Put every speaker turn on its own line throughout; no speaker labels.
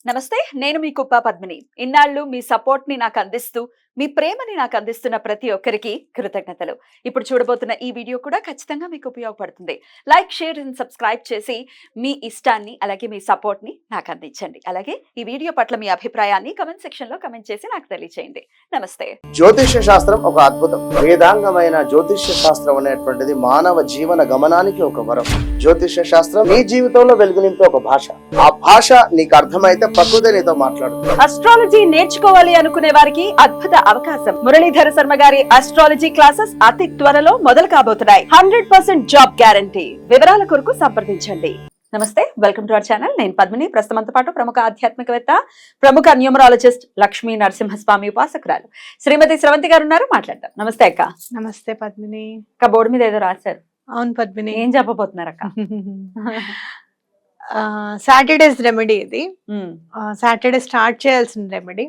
నమస్తే, నేను మీ కుప్ప పద్మిని. ఇన్నాళ్ళు మీ సపోర్ట్ ని నాకు అందిస్తూ, మీ ప్రేమని నాకు అందిస్తున్న ప్రతి ఒక్కరికి కృతజ్ఞతలు. ఇప్పుడు చూడబోతున్న ఈ వీడియో కూడా ఖచ్చితంగా మీకు ఉపయోగపడుతుంది. లైక్, షేర్ అండ్ సబ్స్క్రైబ్ చేసి మీ ఇష్టాన్ని అలాగే మీ సపోర్ట్ ని నాకు అందించండి. అలాగే ఈ వీడియో పట్ల మీ అభిప్రాయాన్ని కమెంట్ సెక్షన్ లో కమెంట్ చేసి నాకు తెలియజేయండి. నమస్తే.
జ్యోతిష్య శాస్త్రం ఒక అద్భుతం. వేదాంగమైన జ్యోతిష్య శాస్త్రం అనేటువంటిది మానవ జీవన గమనానికి ఒక వరం. జ్యోతిష్య శాస్త్రం నీ జీవితంలో వెలుగునింపే ఒక భాష. ఆ భాష నీకు అర్థమైతే ప్రకృతి నీతో మాట్లాడుతుంది.
అస్ట్రాలజీ నేర్చుకోవాలి అనుకునే వారికి అద్భుత అవకాశం. మురళీధర శర్మ గారి అస్ట్రాలజీ క్లాసెస్ అతి త్వరలో మొదలు కాబోతున్నాయి. 100% జాబ్ గ్యారంటీ. వివరాల కొరకు సంప్రదించండి. నమస్తే, వెల్కమ్ టు అవర్ ఛానల్. నేను పద్మిని. ప్రస్తుతంతో పాటు ప్రముఖ ఆధ్యాత్మికవేత్త, ప్రముఖ న్యూమరాలజిస్ట్ లక్ష్మీ నరసింహస్వామి ఉపాసకురాలు శ్రీమతి స్రవంతి గారు ఉన్నారు. మాట్లాడతాం. నమస్తే అక్క.
నమస్తే పద్మిని.
అక్క బోర్డు మీద ఏదో రాశారు.
అవును పద్మిని.
ఏం చెప్పబోతున్నారు అక్క?
సాటర్డేస్ రెమెడీ ఇది. సాటర్డే స్టార్ట్ చేయాల్సిన రెమెడీ.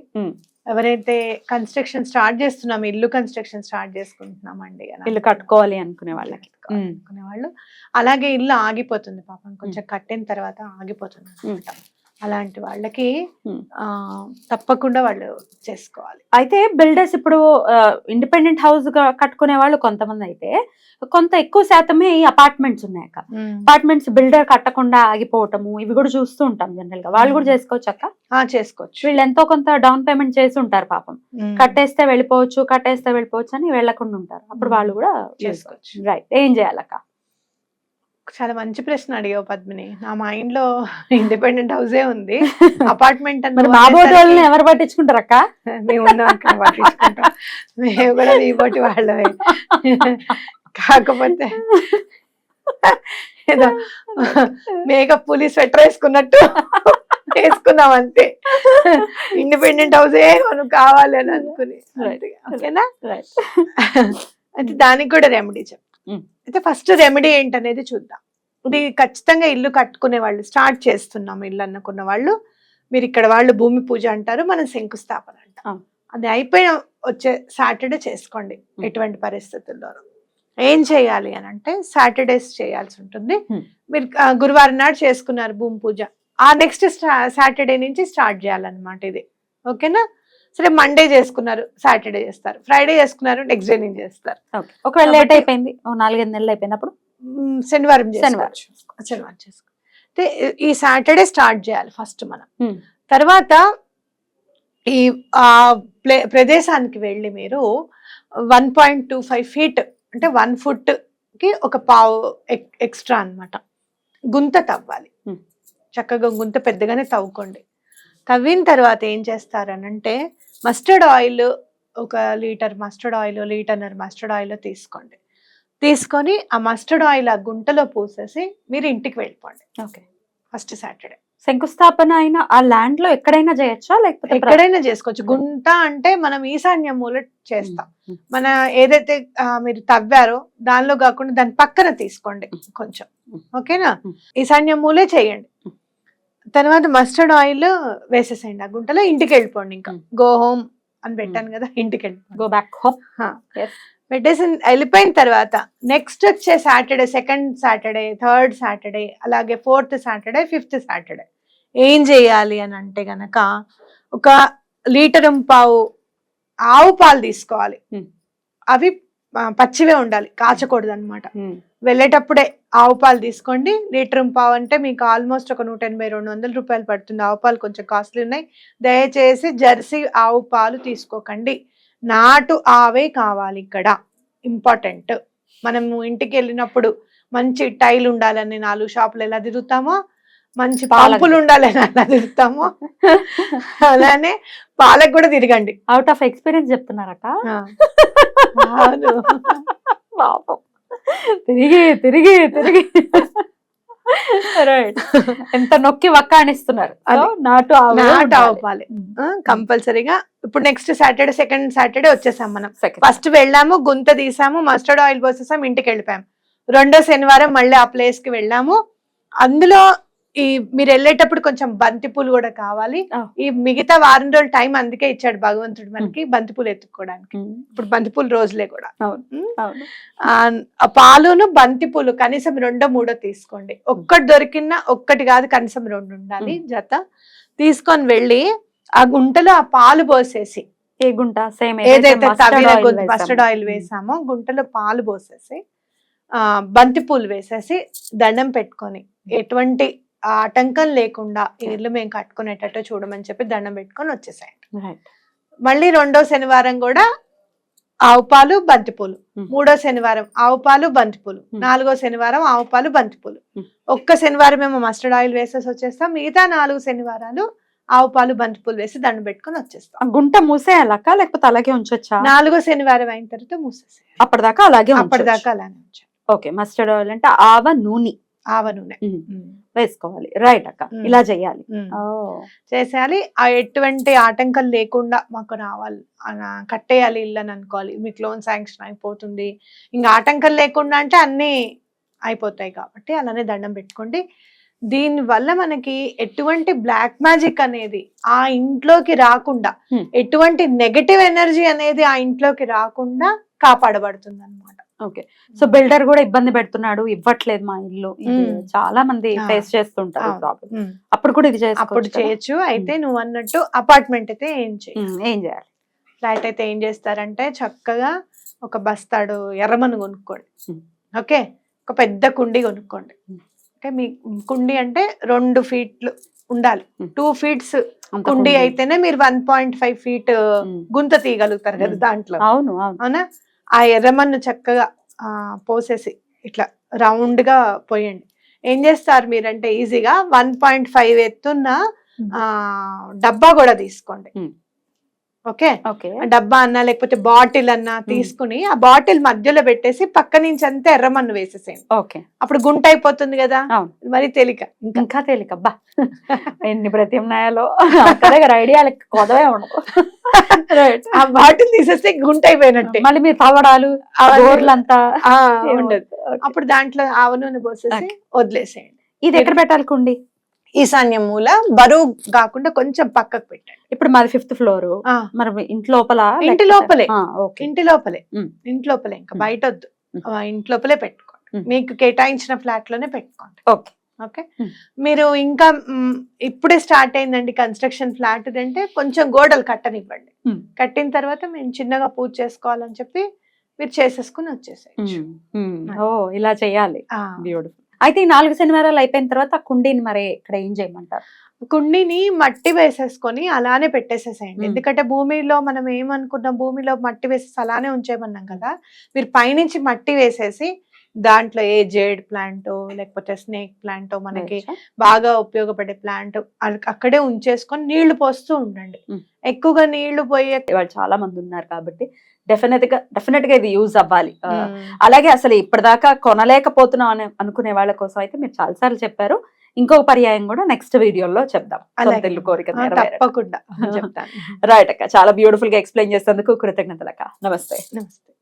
ఎవరైతే కన్స్ట్రక్షన్ స్టార్ట్ చేస్తున్నాం, ఇల్లు కన్స్ట్రక్షన్ స్టార్ట్ చేసుకుంటున్నామండి,
ఇల్లు కట్టుకోవాలి అనుకునే వాళ్ళకి
అనుకునే వాళ్ళు, అలాగే ఇల్లు ఆగిపోతుంది పాపం, కొంచెం కట్టిన తర్వాత ఆగిపోతుంది అన్నమాట. అలాంటి వాళ్ళకి తప్పకుండా వాళ్ళు చేసుకోవాలి.
అయితే బిల్డర్స్ ఇప్పుడు ఇండిపెండెంట్ హౌస్ కట్టుకునే వాళ్ళు కొంతమంది అయితే, కొంత ఎక్కువ శాతమే ఈ అపార్ట్మెంట్స్ ఉన్నాయి అక్క. అపార్ట్మెంట్స్ బిల్డర్ కట్టకుండా ఆగిపోవటము ఇవి కూడా చూస్తూ ఉంటాం జనరల్ గా. వాళ్ళు కూడా చేసుకోవచ్చు అక్క?
చేసుకోవచ్చు.
వీళ్ళు ఎంతో కొంత డౌన్ పేమెంట్ చేసి ఉంటారు పాపం. కట్టేస్తే వెళ్ళిపోవచ్చు అని వెళ్ళకుండా ఉంటారు. అప్పుడు వాళ్ళు కూడా
చేసుకోవచ్చు.
రైట్. ఏం చేయాలక్క?
చాలా మంచి ప్రశ్న అడిగావు పద్మిని. నా మైండ్ లో ఇండిపెండెంట్ హౌసే ఉంది. అపార్ట్మెంట్
వాళ్ళని ఎవరు పట్టించుకుంటారు అక్క?
మేము పట్టించుకుంటాం. మేము కూడా ఈ పోటీ వాళ్ళమే. కాకపోతే ఏదో మేకప్ పులి స్వెటర్ వేసుకున్నట్టు వేసుకున్నాం అంతే. ఇండిపెండెంట్ హౌసే మనకు కావాలి అని అనుకుని. ఓకేనా? అయితే దానికి కూడా రెమెడీ చెప్తాం. అయితే ఫస్ట్ రెమెడీ ఏంటనేది చూద్దాం. ఇది ఖచ్చితంగా ఇల్లు కట్టుకునే వాళ్ళు, స్టార్ట్ చేస్తున్నాం ఇల్లు అనుకున్న వాళ్ళు, మీరు ఇక్కడ వాళ్ళు భూమి పూజ అంటారు, మనం శంకుస్థాపన అంటాం. అది అయిపోయిన వచ్చే సాటర్డే చేసుకోండి. ఎటువంటి పరిస్థితుల్లోనూ ఏం చేయాలి అని అంటే, సాటర్డేస్ చేయాల్సి ఉంటుంది. మీరు గురువారం నాడు చేసుకున్నారు భూమి పూజ, ఆ నెక్స్ట్ సాటర్డే నుంచి స్టార్ట్ చేయాలన్నమాట ఇది. ఓకేనా? సరే, మండే చేసుకున్నారు, సాటర్డే చేస్తారు. ఫ్రైడే చేసుకున్నారు, నెక్స్ట్ డే నుంచి చేస్తారు.
ఒకవేళ లేట్ అయిపోయింది, 4-5 నెలలు అయిపోయినప్పుడు
శనివారం చేసుకో. ఈ సాటర్డే స్టార్ట్ చేయాలి ఫస్ట్ మనం. తర్వాత ఈ ప్రదేశానికి వెళ్ళి మీరు 1.25 feet అంటే 1 foot కి ఒక పావు ఎక్స్ట్రా అన్నమాట గుంత తవ్వాలి. చక్కగా గుంత పెద్దగానే తవ్వుకోండి. తవ్విన తర్వాత ఏం చేస్తారనంటే, mustard oil 1 litre mustard oil, లీటర్నర మస్టర్డ్ ఆయిల్ తీసుకోండి. తీసుకొని ఆ మస్టర్డ్ ఆయిల్ ఆ గుంటలో పోసేసి మీరు ఇంటికి వెళ్ళిపోండి.
ఓకే.
ఫస్ట్ సాటర్డే
శంకుస్థాపన అయినా ఆ ల్యాండ్ లో ఎక్కడైనా చేయొచ్చా, లేకపోతే
ఎక్కడైనా చేసుకోవచ్చు? గుంట అంటే మనం ఈశాన్య మూల చేస్తాం. మన ఏదైతే మీరు తవ్వారో దానిలో కాకుండా దాని పక్కన తీసుకోండి కొంచెం. ఓకేనా? ఈశాన్య మూలే చేయండి. తర్వాత మస్టర్డ్ ఆయిల్ వేసేసేయండి ఆ గుంటలో. ఇంటికి వెళ్ళిపోండి. ఇంకా గో హోమ్ అని పెట్టాను కదా, ఇంటికి వెళ్ళిపోండి.
గో బ్యాక్ హోమ్
పెట్టేసి వెళ్ళిపోయిన తర్వాత నెక్స్ట్ వచ్చే Saturday, second Saturday, third Saturday, అలాగే ఫోర్త్ సాటర్డే, ఫిఫ్త్ సాటర్డే ఏం చేయాలి అని అంటే గనక, 1 లీటర్ పావు ఆవు పాలు తీసుకోవాలి. అవి పచ్చివే ఉండాలి, కాచకూడదు అనమాట. వెళ్ళేటప్పుడే ఆవు పాలు తీసుకోండి. 1 లీటర్ పావు అంటే మీకు ఆల్మోస్ట్ ఒక 180-200 రూపాయలు పడుతుంది. ఆవు పాలు కొంచెం కాస్ట్లీ ఉన్నాయి. దయచేసి జెర్సీ ఆవు పాలు తీసుకోకండి, నాటు ఆవే కావాలి. ఇక్కడ ఇంపార్టెంట్. మనము ఇంటికి వెళ్ళినప్పుడు మంచి టైల్ ఉండాలని 4 షాపులు ఎలా తిరుగుతామో, మంచి పంపులు ఉండాలని అలా తిరుగుతామో, అలానే పాలకు కూడా తిరగండి.
అవుట్ ఆఫ్ ఎక్స్పీరియన్స్ చెప్తున్నారట. తిరిగి ఎంత నొక్కి వక్కాణిస్తున్నారు. నాటు
ఆవు పాలే కంపల్సరీగా. ఇప్పుడు నెక్స్ట్ సాటర్డే, సెకండ్ సాటర్డే వచ్చేసాం మనం. ఫస్ట్ వెళ్ళాము, గుంత తీసాము, మస్టర్డ్ ఆయిల్ పోసేసాము, ఇంటికి వెళ్ళిపోయాము. 2వ శనివారం మళ్ళీ ఆ ప్లేస్ కి వెళ్ళాము. అందులో ఈ మీరు వెళ్ళేటప్పుడు కొంచెం బంతిపూలు కూడా కావాలి.
ఆ.
ఈ మిగతా వారం రోజులు టైం అందుకే ఇచ్చాడు భగవంతుడు మనకి బంతిపూలు ఎత్తుక్కోవడానికి. ఇప్పుడు బంతిపూలు రోజులే కూడా.
అవును.
ఆ పాలును బంతిపూలు కనీసం 2-3 తీసుకోండి. ఒక్కటి దొరికినా ఒక్కటి కాదు, కనీసం 2 ఉండాలి జత. తీసుకొని వెళ్ళి ఆ గుంటలో ఆ పాలు పోసేసి,
ఏ గుంట సేమ్
ఏదైతే తవిన మస్టర్డ్ ఆయిల్ వేసామో గుంటలో పాలు పోసేసి బంతిపూలు వేసేసి దండం పెట్టుకొని, ఎటువంటి ఆటంకం లేకుండా ఇల్లు మేము కట్టుకునేటట్టు చూడమని చెప్పి దండం పెట్టుకొని వచ్చేసాయండి. మళ్ళీ 2వ శనివారం కూడా ఆవు పాలు బంతిపూలు, 3వ శనివారం ఆవు పాలు బంతిపూలు, 4వ శనివారం ఆవు పాలు బంతిపూలు. ఒక్క శనివారం మేము మస్టర్డ్ ఆయిల్ వేసేసి వచ్చేస్తాం. మిగతా 4 శనివారాలు ఆవు పాలు బంతిపూలు వేసి దండం పెట్టుకొని వచ్చేస్తాం.
గుంట మూసేయాలక్క లేకపోతే అలాగే ఉంచొచ్చా?
4వ శనివారం అయిన తర్వాత మూసేసి
అప్పటిదాకా అలాగే
అలానే ఉంచాలి.
ఓకే. మస్టర్డ్ ఆయిల్ అంటే ఆవ నూనె వేసుకోవాలి. రైట్ అక్క, ఇలా చెయ్యాలి.
చేసేయాలి. ఎటువంటి ఆటంకం లేకుండా మాకు రావాలి, కట్టేయాలి ఇల్లు అని అనుకోవాలి. మీకు లోన్ శాంక్షన్ అయిపోతుంది. ఇంకా ఆటంకం లేకుండా అంటే అన్ని అయిపోతాయి కాబట్టి అలానే దండం పెట్టుకోండి. దీని వల్ల మనకి ఎటువంటి బ్లాక్ మ్యాజిక్ అనేది ఆ ఇంట్లోకి రాకుండా, ఎటువంటి నెగటివ్ ఎనర్జీ అనేది ఆ ఇంట్లోకి రాకుండా కాపాడబడుతుంది అన్నమాట.
ఓకే. సో బిల్డర్ కూడా ఇబ్బంది పెడుతున్నాడు, ఇవ్వట్లేదు మా ఇల్లు, చాలా మంది ఫేస్ చేస్తుంటారు ప్రాబ్లం. అప్పుడు కూడా ఇది
అప్పుడు చేయొచ్చు. అయితే నువ్వు అన్నట్టు అపార్ట్మెంట్ అయితే ఏం
చేయాలి?
ఫ్లాట్ అయితే ఏం చేస్తారంటే చక్కగా ఒక బస్తాడు ఎర్రమన్ను కొనుక్కోండి. ఓకే. ఒక పెద్ద కుండి కొనుక్కోండి. ఓకే. మీ కుండి అంటే 2 ఫీట్లు ఉండాలి. 2 ఫీట్స్ కుండి అయితేనే మీరు 1.5 ఫీట్ గుంత తీయగలుగుతారు కదా దాంట్లో. అవునా? ఆ ఎర్రమన్ను చక్కగా పోసేసి ఇట్లా రౌండ్ గా పోయండి. ఏం చేస్తారు మీరంటే ఈజీగా 1.5 ఎత్తున్న డబ్బా కూడా తీసుకోండి. ఓకే. డబ్బా అన్నా లేకపోతే బాటిల్ అన్నా తీసుకుని ఆ బాటిల్ మధ్యలో పెట్టేసి పక్క నుంచి అంతా ఎర్రమన్ను వేసేసేయండి. ఓకే. అప్పుడు గుంట అయిపోతుంది కదా. మరి తేలిక,
ఇంకా తేలిక. అబ్బా ఎన్ని ప్రత్యామ్నాయాలు, ఐడియాలు కొదవే ఉండవు.
ఆ బాటిల్ తీసేస్తే గుంట అయిపోయినట్టే.
మళ్ళీ మీరు తవ్వడాలు గోర్లంతా
ఉండదు. అప్పుడు దాంట్లో ఆవ నూనె పోసేసి వదిలేసేయండి.
ఇది ఎక్కడ పెట్టాలి కుండి?
ఈశాన్యం మూల, బరువు కాకుండా కొంచెం పక్కకు పెట్టండి.
ఇప్పుడు మాది 5th ఫ్లోర్. మరి ఇంటి లోపల?
ఇంటి లోపలే ఇంకా బయట వద్దు, ఇంటి లోపలే పెట్టుకోండి. మీకు కేటాయించిన ఫ్లాట్ లోనే పెట్టుకోండి. ఓకే. మీరు ఇంకా ఇప్పుడే స్టార్ట్ అయిందండి కన్స్ట్రక్షన్ ఫ్లాట్ అంటే కొంచెం గోడలు కట్టనివ్వండి. కట్టిన తర్వాత మేము చిన్నగా పూజ చేసుకోవాలని చెప్పి మీరు చేసేసుకుని వచ్చేసేయచ్చు.
ఇలా చేయాలి. బ్యూటిఫుల్. అయితే ఈ 4 శనివారాలు అయిపోయిన తర్వాత ఆ కుండీని మరి ఇక్కడ ఏం చేయమంటారు?
కుండీని మట్టి వేసేసుకొని అలానే పెట్టేసేసేయండి. ఎందుకంటే భూమిలో మనం ఏమనుకున్నాం, భూమిలో మట్టి వేసేసి అలానే ఉంచేయమన్నాం కదా. మీరు పైనుంచి మట్టి వేసేసి దాంట్లో ఏ జేడ్ ప్లాంట్ లేకపోతే స్నేక్ ప్లాంట్ మనకి బాగా ఉపయోగపడే ప్లాంట్ అక్కడే ఉంచేసుకొని నీళ్లు పోస్తూ ఉండండి. ఎక్కువగా నీళ్లు పోయే
వాళ్ళు చాలా మంది ఉన్నారు కాబట్టి డెఫినెట్ గా ఇది యూజ్ అవ్వాలి. అలాగే అసలు ఇప్పటిదాకా కొనలేకపోతున్నాం అని అనుకునే వాళ్ళ కోసం అయితే మీరు చాలా సార్లు చెప్పారు. ఇంకొక పర్యాయం కూడా నెక్స్ట్ వీడియోలో చెప్దాం. కోరిక
తప్పకుండా చెప్తాను.
రైట్ అక్క, చాలా బ్యూటిఫుల్ గా ఎక్స్ప్లెయిన్ చేసేందుకు కృతజ్ఞతలు అక్క. నమస్తే.